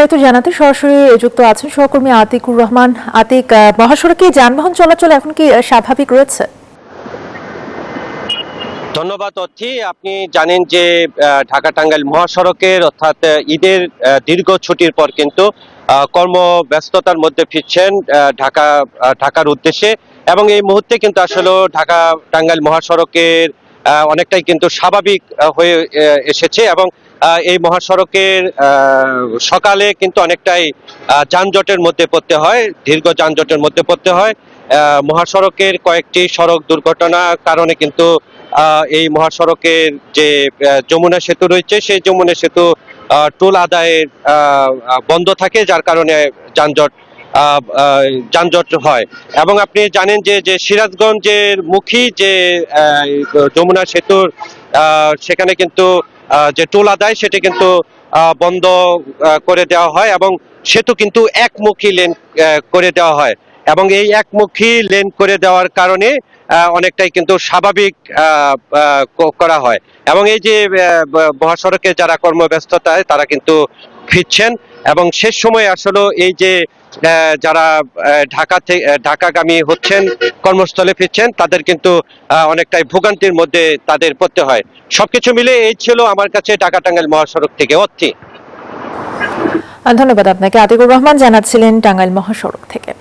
বিস্তারিত জানাতে সরাসরি যুক্ত আছেন সহকর্মী আতিকুর রহমান। আতিক, মহাসড়কে যানবাহন চলাচল এখন কি স্বাভাবিক রয়েছে? ধন্যবাদ অর্থী। আপনি জানেন যে ঢাকা টাঙ্গাইল মহাসড়কের অর্থাৎ ঈদের দীর্ঘ ছুটির পর কিন্তু কর্মব্যস্ততার মধ্যে ফিরছেন ঢাকার উদ্দেশ্যে, এবং এই মুহূর্তে কিন্তু আসলে ঢাকা টাঙ্গাইল মহাসড়কের অনেকটাই কিন্তু স্বাভাবিক হয়ে এসেছে, এবং এই মহাসড়কের সকালে কিন্তু অনেকটাই যানজটের মধ্যে পড়তে হয়, দীর্ঘ যানজটের মধ্যে পড়তে হয়। মহাসড়কের কয়েকটি সড়ক দুর্ঘটনার কারণে কিন্তু এই মহাসড়কের যে যমুনা সেতু রয়েছে সেই যমুনা সেতু টোল আদায়ের বন্ধ থাকে, যার কারণে যানজট যানজট হয়। এবং আপনি জানেন যে সিরাজগঞ্জের মুখী যে যমুনা সেতুর সেখানে কিন্তু যে টোল আদায় সেটা কিন্তু বন্ধ করে দেওয়া হয়, এবং সেতু কিন্তু একমুখী লেন করে দেওয়া হয়, এবং এই একমুখী লেন করে দেওয়ার কারণে অনেকটাই কিন্তু স্বাভাবিক করা হয়। এবং এই যে মহাসড়কে যারা কর্মব্যস্ততায় তারা কিন্তু ফিরছেন, এবং শেষ সময় আসলে এই যে যারা ঢাকাগামী হচ্ছেন, কর্মস্থলে ফিরছেন, তাদের কিন্তু অনেকটাই ভোগান্তির মধ্যে তাদের পড়তে হয়। সবকিছু মিলে এই ছিল আমার কাছে ঢাকা টাঙ্গাইল মহাসড়ক থেকে অর্থী। ধন্যবাদ আপনাকে। আতিকুর রহমান জানাচ্ছিলেন টাঙ্গাইল মহাসড়ক থেকে।